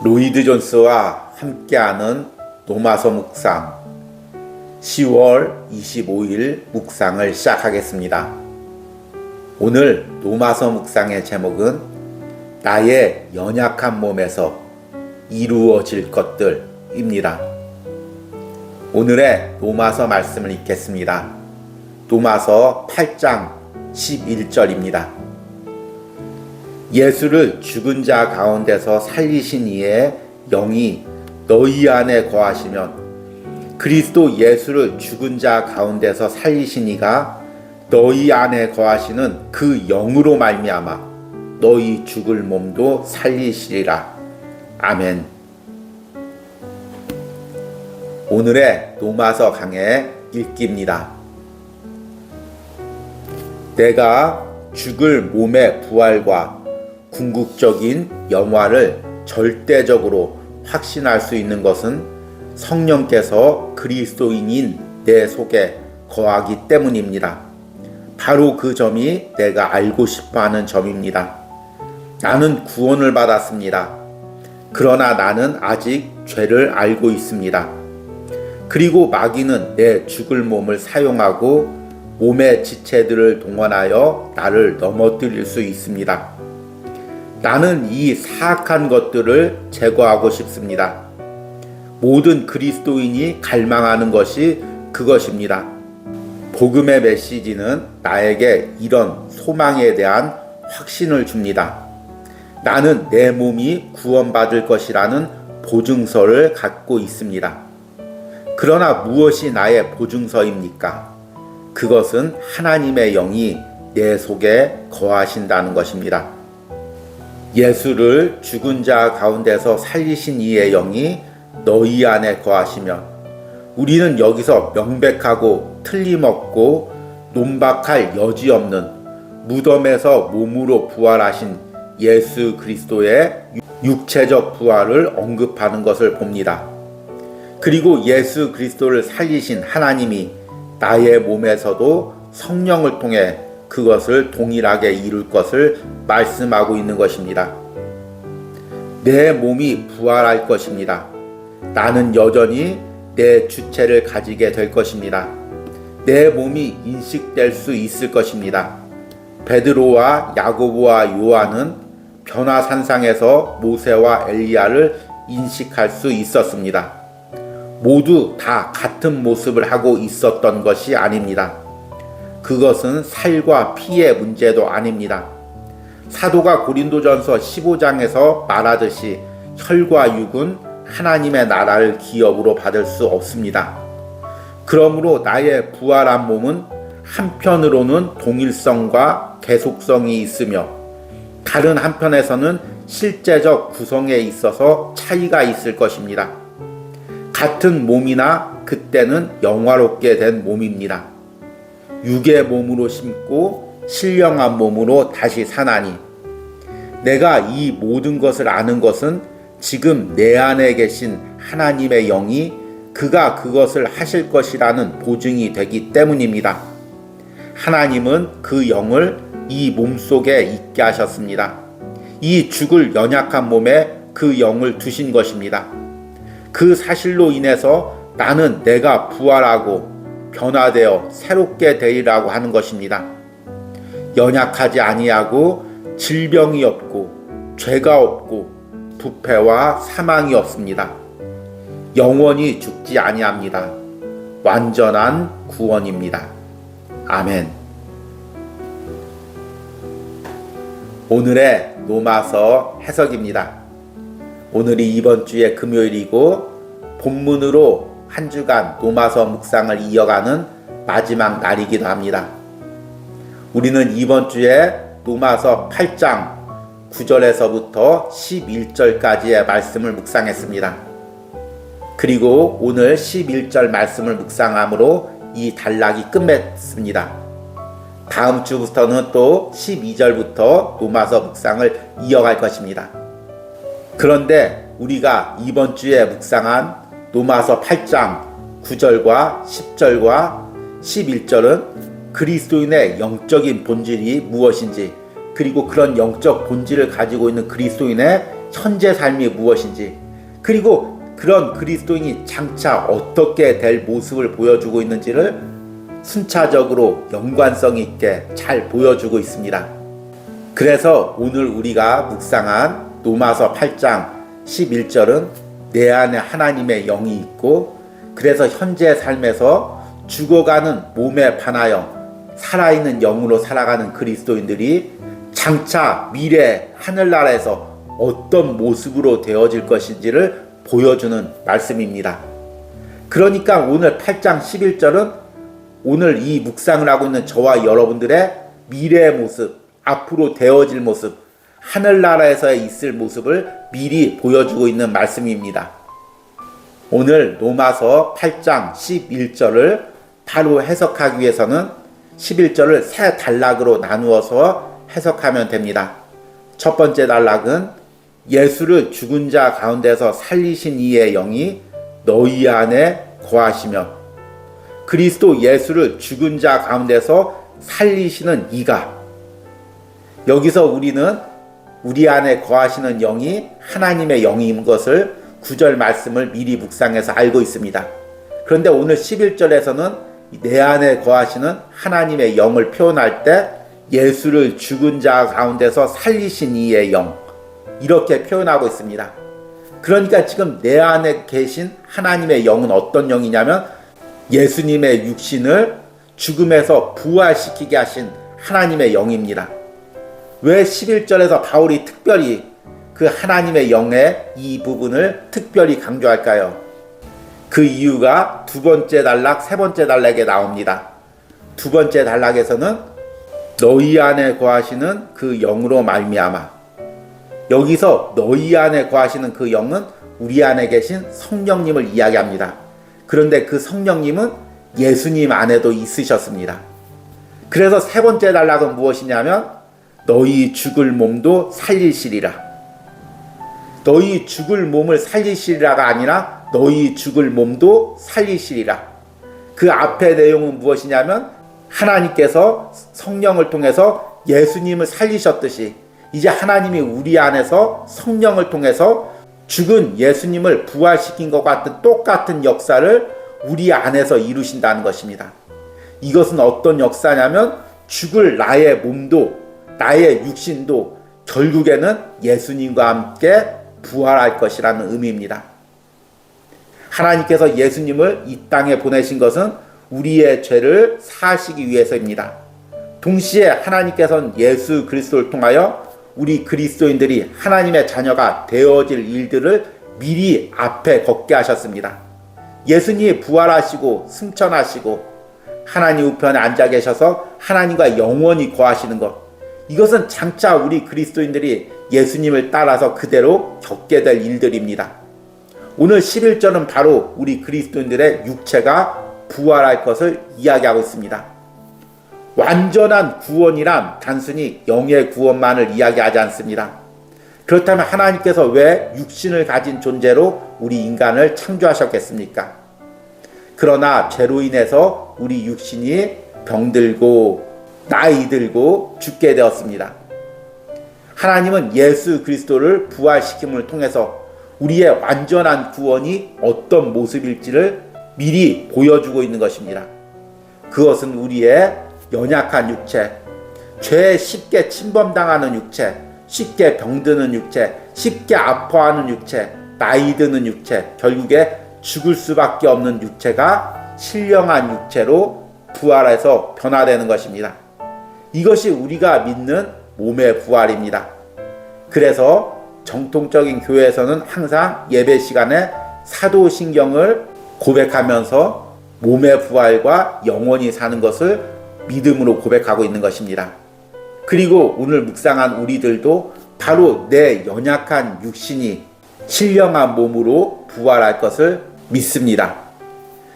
로이드 존스와 함께하는 노마서 묵상 10월 25일 묵상을 시작하겠습니다. 오늘 노마서 묵상의 제목은 나의 연약한 몸에서 이루어질 것들입니다. 오늘의 노마서 말씀을 읽겠습니다. 노마서 8장 11절입니다. 예수를 죽은 자 가운데서 살리신 이의 영이 너희 안에 거하시면 그리스도 예수를 죽은 자 가운데서 살리신 이가 너희 안에 거하시는 그 영으로 말미암아 너희 죽을 몸도 살리시리라. 아멘. 오늘의 노마서 강의 읽기입니다. 내가 죽을 몸의 부활과 궁극적인 영화를 절대적으로 확신할 수 있는 것은 성령께서 그리스도인인 내 속에 거하기 때문입니다. 바로 그 점이 내가 알고 싶어하는 점입니다. 나는 구원을 받았습니다. 그러나 나는 아직 죄를 알고 있습니다. 그리고 마귀는 내 죽을 몸을 사용하고 몸의 지체들을 동원하여 나를 넘어뜨릴 수 있습니다. 나는 이 사악한 것들을 제거하고 싶습니다. 모든 그리스도인이 갈망하는 것이 그것입니다. 복음의 메시지는 나에게 이런 소망에 대한 확신을 줍니다. 나는 내 몸이 구원받을 것이라는 보증서를 갖고 있습니다. 그러나 무엇이 나의 보증서입니까? 그것은 하나님의 영이 내 속에 거하신다는 것입니다. 예수를 죽은 자 가운데서 살리신 이의 영이 너희 안에 거하시면 우리는 여기서 명백하고 틀림없고 논박할 여지 없는 무덤에서 몸으로 부활하신 예수 그리스도의 육체적 부활을 언급하는 것을 봅니다. 그리고 예수 그리스도를 살리신 하나님이 나의 몸에서도 성령을 통해 그것을 동일하게 이룰 것을 말씀하고 있는 것입니다. 내 몸이 부활할 것입니다. 나는 여전히 내 주체를 가지게 될 것입니다. 내 몸이 인식될 수 있을 것입니다. 베드로와 야고보와 요한은 변화산상에서 모세와 엘리야를 인식할 수 있었습니다. 모두 다 같은 모습을 하고 있었던 것이 아닙니다. 그것은 살과 피의 문제도 아닙니다. 사도가 고린도전서 15장에서 말하듯이 혈과 육은 하나님의 나라를 기업으로 받을 수 없습니다. 그러므로 나의 부활한 몸은 한편으로는 동일성과 계속성이 있으며 다른 한편에서는 실제적 구성에 있어서 차이가 있을 것입니다. 같은 몸이나 그때는 영화롭게 된 몸입니다. 육의 몸으로 심고 신령한 몸으로 다시 사나니 내가 이 모든 것을 아는 것은 지금 내 안에 계신 하나님의 영이 그가 그것을 하실 것이라는 보증이 되기 때문입니다. 하나님은 그 영을 이 몸속에 있게 하셨습니다. 이 죽을 연약한 몸에 그 영을 두신 것입니다. 그 사실로 인해서 나는 내가 부활하고 변화되어 새롭게 되리라고 하는 것입니다. 연약하지 아니하고 질병이 없고 죄가 없고 부패와 사망이 없습니다. 영원히 죽지 아니합니다. 완전한 구원입니다. 아멘. 오늘의 노마서 해석입니다. 오늘이 이번 주의 금요일이고 본문으로 한 주간 노마서 묵상을 이어가는 마지막 날이기도 합니다. 우리는 이번 주에 노마서 8장 9절에서부터 11절까지의 말씀을 묵상했습니다. 그리고 오늘 11절 말씀을 묵상함으로 이 단락이 끝맺습니다. 다음 주부터는 또 12절부터 노마서 묵상을 이어갈 것입니다. 그런데 우리가 이번 주에 묵상한 노마서 8장 9절과 10절과 11절은 그리스도인의 영적인 본질이 무엇인지 그리고 그런 영적 본질을 가지고 있는 그리스도인의 현재 삶이 무엇인지, 그리고 그런 그리스도인이 장차 어떻게 될 모습을 보여주고 있는지를 순차적으로 연관성 있게 잘 보여주고 있습니다. 그래서 오늘 우리가 묵상한 로마서 8장 11절은 내 안에 하나님의 영이 있고, 그래서 현재 삶에서 죽어가는 몸에 반하여 살아있는 영으로 살아가는 그리스도인들이 장차 미래 하늘나라에서 어떤 모습으로 되어질 것인지를 보여주는 말씀입니다. 그러니까 오늘 8장 11절은 오늘 이 묵상을 하고 있는 저와 여러분들의 미래의 모습, 앞으로 되어질 모습, 하늘나라에서 있을 모습을 미리 보여주고 있는 말씀입니다. 오늘 로마서 8장 11절을 바로 해석하기 위해서는 11절을 세 단락으로 나누어서 해석하면 됩니다. 첫 번째 단락은 예수를 죽은 자 가운데서 살리신 이의 영이 너희 안에 거하시며, 그리스도 예수를 죽은 자 가운데서 살리시는 이가, 여기서 우리는 우리 안에 거하시는 영이 하나님의 영인 것을 9절 말씀을 미리 묵상해서 알고 있습니다. 그런데 오늘 11절에서는 내 안에 거하시는 하나님의 영을 표현할 때 예수를 죽은 자 가운데서 살리신 이의 영, 이렇게 표현하고 있습니다. 그러니까 지금 내 안에 계신 하나님의 영은 어떤 영이냐면 예수님의 육신을 죽음에서 부활시키게 하신 하나님의 영입니다. 왜 11절에서 바울이 특별히 그 하나님의 영의 이 부분을 특별히 강조할까요? 그 이유가 두 번째 단락, 세 번째 단락에 나옵니다. 두 번째 단락에서는 너희 안에 거하시는 그 영으로 말미암아, 여기서 너희 안에 거하시는 그 영은 우리 안에 계신 성령님을 이야기합니다. 그런데 그 성령님은 예수님 안에도 있으셨습니다. 그래서 세 번째 단락은 무엇이냐면 너희 죽을 몸도 살리시리라. 너희 죽을 몸을 살리시리라가 아니라 너희 죽을 몸도 살리시리라. 그 앞의 내용은 무엇이냐면 하나님께서 성령을 통해서 예수님을 살리셨듯이 이제 하나님이 우리 안에서 성령을 통해서 죽은 예수님을 부활시킨 것 같은 똑같은 역사를 우리 안에서 이루신다는 것입니다. 이것은 어떤 역사냐면 죽을 나의 몸도 나의 육신도 결국에는 예수님과 함께 부활할 것이라는 의미입니다. 하나님께서 예수님을 이 땅에 보내신 것은 우리의 죄를 사하시기 위해서입니다. 동시에 하나님께서는 예수 그리스도를 통하여 우리 그리스도인들이 하나님의 자녀가 되어질 일들을 미리 앞에 걷게 하셨습니다. 예수님이 부활하시고 승천하시고 하나님 우편에 앉아 계셔서 하나님과 영원히 거하시는 것, 이것은 장차 우리 그리스도인들이 예수님을 따라서 그대로 겪게 될 일들입니다. 오늘 11절은 바로 우리 그리스도인들의 육체가 부활할 것을 이야기하고 있습니다. 완전한 구원이란 단순히 영의 구원만을 이야기하지 않습니다. 그렇다면 하나님께서 왜 육신을 가진 존재로 우리 인간을 창조하셨겠습니까? 그러나 죄로 인해서 우리 육신이 병들고 나이 들고 죽게 되었습니다. 하나님은 예수 그리스도를 부활시킴을 통해서 우리의 완전한 구원이 어떤 모습일지를 미리 보여주고 있는 것입니다. 그것은 우리의 연약한 육체, 죄에 쉽게 침범당하는 육체, 쉽게 병드는 육체, 쉽게 아파하는 육체, 나이 드는 육체, 결국에 죽을 수밖에 없는 육체가 신령한 육체로 부활해서 변화되는 것입니다. 이것이 우리가 믿는 몸의 부활입니다. 그래서 정통적인 교회에서는 항상 예배 시간에 사도신경을 고백하면서 몸의 부활과 영원히 사는 것을 믿음으로 고백하고 있는 것입니다. 그리고 오늘 묵상한 우리들도 바로 내 연약한 육신이 신령한 몸으로 부활할 것을 믿습니다.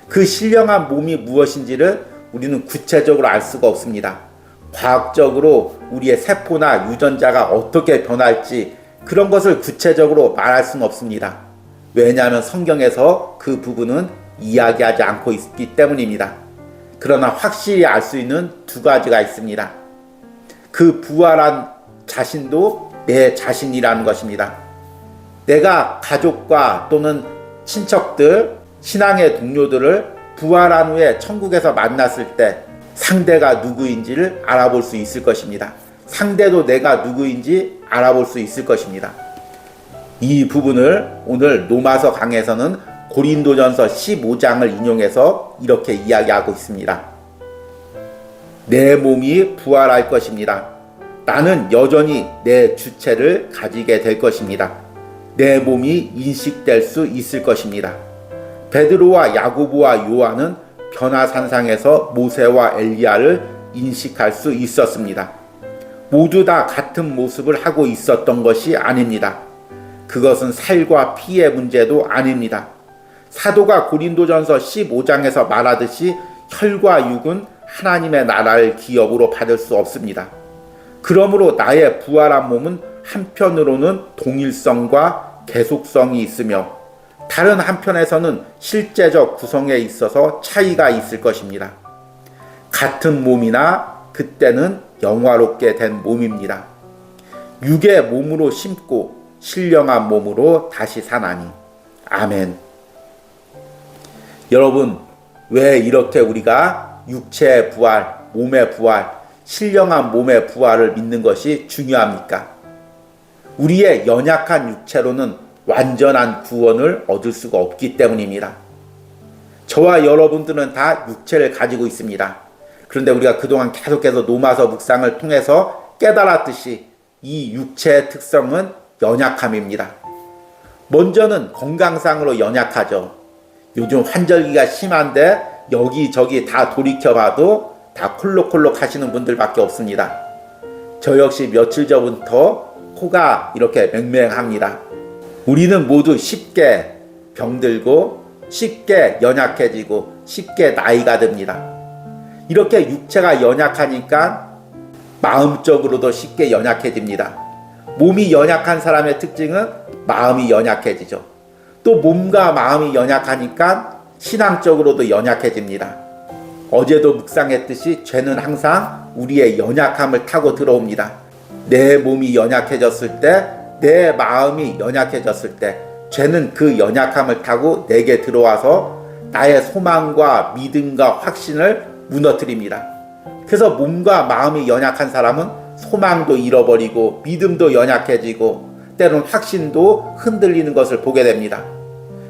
그 신령한 몸이 무엇인지를 우리는 구체적으로 알 수가 없습니다. 과학적으로 우리의 세포나 유전자가 어떻게 변할지 그런 것을 구체적으로 말할 수는 없습니다. 왜냐하면 성경에서 그 부분은 이야기하지 않고 있기 때문입니다. 그러나 확실히 알 수 있는 두 가지가 있습니다. 그 부활한 자신도 내 자신이라는 것입니다. 내가 가족과 또는 친척들, 신앙의 동료들을 부활한 후에 천국에서 만났을 때 상대가 누구인지를 알아볼 수 있을 것입니다. 상대도 내가 누구인지 알아볼 수 있을 것입니다. 이 부분을 오늘 로마서 강에서는 고린도전서 15장을 인용해서 이렇게 이야기하고 있습니다. 내 몸이 부활할 것입니다. 나는 여전히 내 주체를 가지게 될 것입니다. 내 몸이 인식될 수 있을 것입니다. 베드로와 야고보와 요한은 변화산상에서 모세와 엘리야를 인식할 수 있었습니다. 모두 다 같은 모습을 하고 있었던 것이 아닙니다. 그것은 살과 피의 문제도 아닙니다. 사도가 고린도전서 15장에서 말하듯이 혈과 육은 하나님의 나라를 기업으로 받을 수 없습니다. 그러므로 나의 부활한 몸은 한편으로는 동일성과 계속성이 있으며 다른 한편에서는 실제적 구성에 있어서 차이가 있을 것입니다. 같은 몸이나 그때는 영화롭게 된 몸입니다. 육의 몸으로 심고 신령한 몸으로 다시 사나니. 아멘. 여러분, 왜 이렇게 우리가 육체의 부활, 몸의 부활, 신령한 몸의 부활을 믿는 것이 중요합니까? 우리의 연약한 육체로는 완전한 구원을 얻을 수가 없기 때문입니다. 저와 여러분들은 다 육체를 가지고 있습니다. 그런데 우리가 그동안 계속해서 로마서 묵상을 통해서 깨달았듯이 이 육체의 특성은 연약함입니다. 먼저는 건강상으로 연약하죠. 요즘 환절기가 심한데 여기저기 다 돌이켜봐도 다 콜록콜록 하시는 분들밖에 없습니다. 저 역시 며칠 전부터 코가 이렇게 맹맹합니다. 우리는 모두 쉽게 병들고 쉽게 연약해지고 쉽게 나이가 듭니다. 이렇게 육체가 연약하니까 마음적으로도 쉽게 연약해집니다. 몸이 연약한 사람의 특징은 마음이 연약해지죠. 또 몸과 마음이 연약하니까 신앙적으로도 연약해집니다. 어제도 묵상했듯이 죄는 항상 우리의 연약함을 타고 들어옵니다. 내 몸이 연약해졌을 때, 내 마음이 연약해졌을 때 죄는 그 연약함을 타고 내게 들어와서 나의 소망과 믿음과 확신을 무너뜨립니다. 그래서 몸과 마음이 연약한 사람은 소망도 잃어버리고 믿음도 연약해지고 때로는 확신도 흔들리는 것을 보게 됩니다.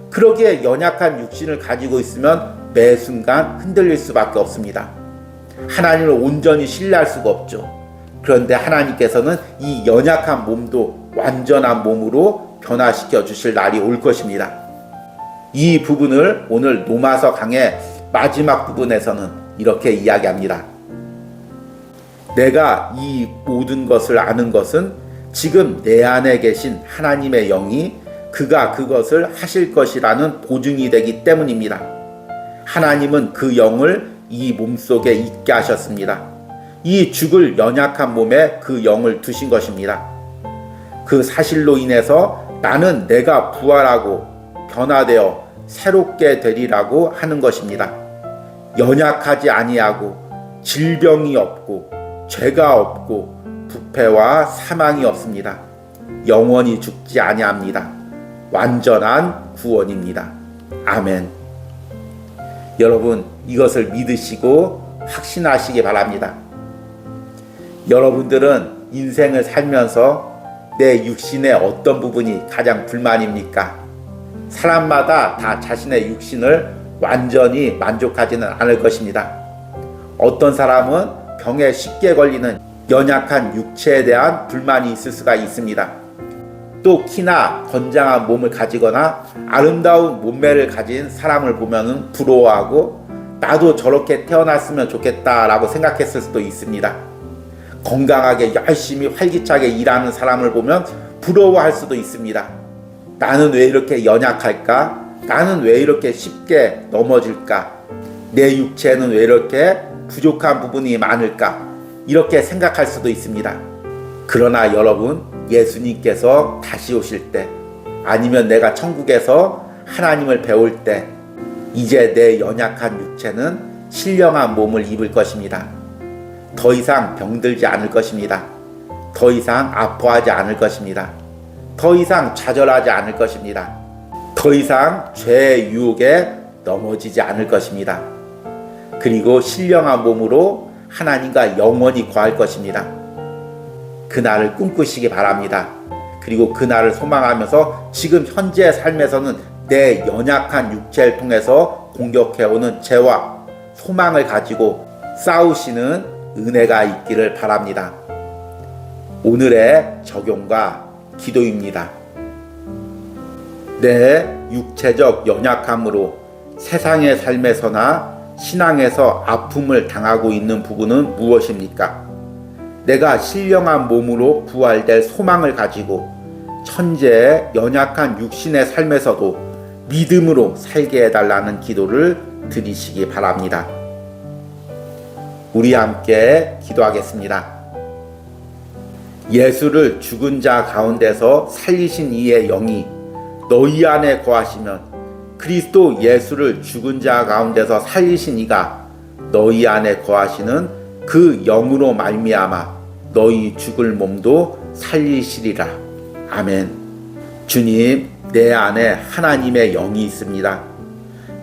그러기에 연약한 육신을 가지고 있으면 매 순간 흔들릴 수밖에 없습니다. 하나님을 온전히 신뢰할 수가 없죠. 그런데 하나님께서는 이 연약한 몸도 완전한 몸으로 변화시켜 주실 날이 올 것입니다. 이 부분을 오늘 로마서 강의 마지막 부분에서는 이렇게 이야기합니다. 내가 이 모든 것을 아는 것은 지금 내 안에 계신 하나님의 영이 그가 그것을 하실 것이라는 보증이 되기 때문입니다. 하나님은 그 영을 이 몸속에 있게 하셨습니다. 이 죽을 연약한 몸에 그 영을 두신 것입니다. 그 사실로 인해서 나는 내가 부활하고 변화되어 새롭게 되리라고 하는 것입니다. 연약하지 아니하고 질병이 없고 죄가 없고 부패와 사망이 없습니다. 영원히 죽지 아니합니다. 완전한 구원입니다. 아멘. 여러분, 이것을 믿으시고 확신하시기 바랍니다. 여러분들은 인생을 살면서 내 육신의 어떤 부분이 가장 불만입니까? 사람마다 다 자신의 육신을 완전히 만족하지는 않을 것입니다. 어떤 사람은 병에 쉽게 걸리는 연약한 육체에 대한 불만이 있을 수가 있습니다. 또 키나 건장한 몸을 가지거나 아름다운 몸매를 가진 사람을 보면 부러워하고 나도 저렇게 태어났으면 좋겠다라고 생각했을 수도 있습니다. 건강하게 열심히 활기차게 일하는 사람을 보면 부러워할 수도 있습니다. 나는 왜 이렇게 연약할까? 나는 왜 이렇게 쉽게 넘어질까? 내 육체는 왜 이렇게 부족한 부분이 많을까? 이렇게 생각할 수도 있습니다. 그러나 여러분, 예수님께서 다시 오실 때, 아니면 내가 천국에서 하나님을 배울 때, 이제 내 연약한 육체는 신령한 몸을 입을 것입니다. 더 이상 병들지 않을 것입니다. 더 이상 아파하지 않을 것입니다. 더 이상 좌절하지 않을 것입니다. 더 이상 죄의 유혹에 넘어지지 않을 것입니다. 그리고 신령한 몸으로 하나님과 영원히 거할 것입니다. 그날을 꿈꾸시기 바랍니다. 그리고 그날을 소망하면서 지금 현재의 삶에서는 내 연약한 육체를 통해서 공격해오는 죄와 소망을 가지고 싸우시는 은혜가 있기를 바랍니다. 오늘의 적용과 기도입니다. 내 육체적 연약함으로 세상의 삶에서나 신앙에서 아픔을 당하고 있는 부분은 무엇입니까? 내가 신령한 몸으로 부활될 소망을 가지고 현재의 연약한 육신의 삶에서도 믿음으로 살게 해달라는 기도를 드리시기 바랍니다. 우리 함께 기도하겠습니다. 예수를 죽은 자 가운데서 살리신 이의 영이 너희 안에 거하시면 그리스도 예수를 죽은 자 가운데서 살리신 이가 너희 안에 거하시는 그 영으로 말미암아 너희 죽을 몸도 살리시리라. 아멘. 주님, 내 안에 하나님의 영이 있습니다.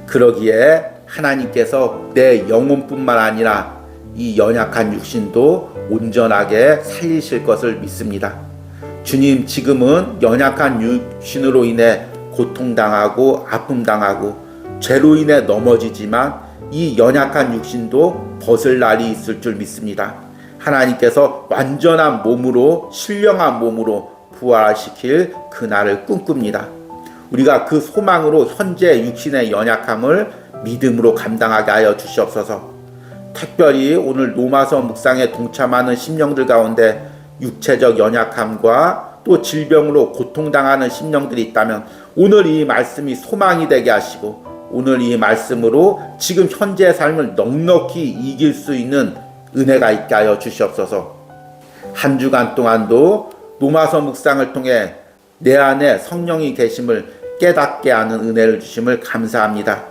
그러기에 하나님께서 내 영혼뿐만 아니라 이 연약한 육신도 온전하게 살리실 것을 믿습니다. 주님, 지금은 연약한 육신으로 인해 고통당하고 아픔당하고 죄로 인해 넘어지지만 이 연약한 육신도 벗을 날이 있을 줄 믿습니다. 하나님께서 완전한 몸으로 신령한 몸으로 부활시킬 그날을 꿈꿉니다. 우리가 그 소망으로 현재 육신의 연약함을 믿음으로 감당하게 하여 주시옵소서. 특별히 오늘 로마서 묵상에 동참하는 심령들 가운데 육체적 연약함과 또 질병으로 고통당하는 심령들이 있다면 오늘 이 말씀이 소망이 되게 하시고 오늘 이 말씀으로 지금 현재의 삶을 넉넉히 이길 수 있는 은혜가 있게 하여 주시옵소서. 한 주간 동안도 로마서 묵상을 통해 내 안에 성령이 계심을 깨닫게 하는 은혜를 주심을 감사합니다.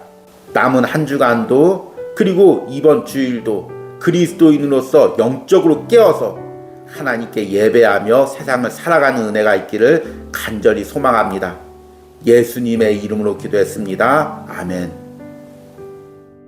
남은 한 주간도 그리고 이번 주일도 그리스도인으로서 영적으로 깨어서 하나님께 예배하며 세상을 살아가는 은혜가 있기를 간절히 소망합니다. 예수님의 이름으로 기도했습니다. 아멘.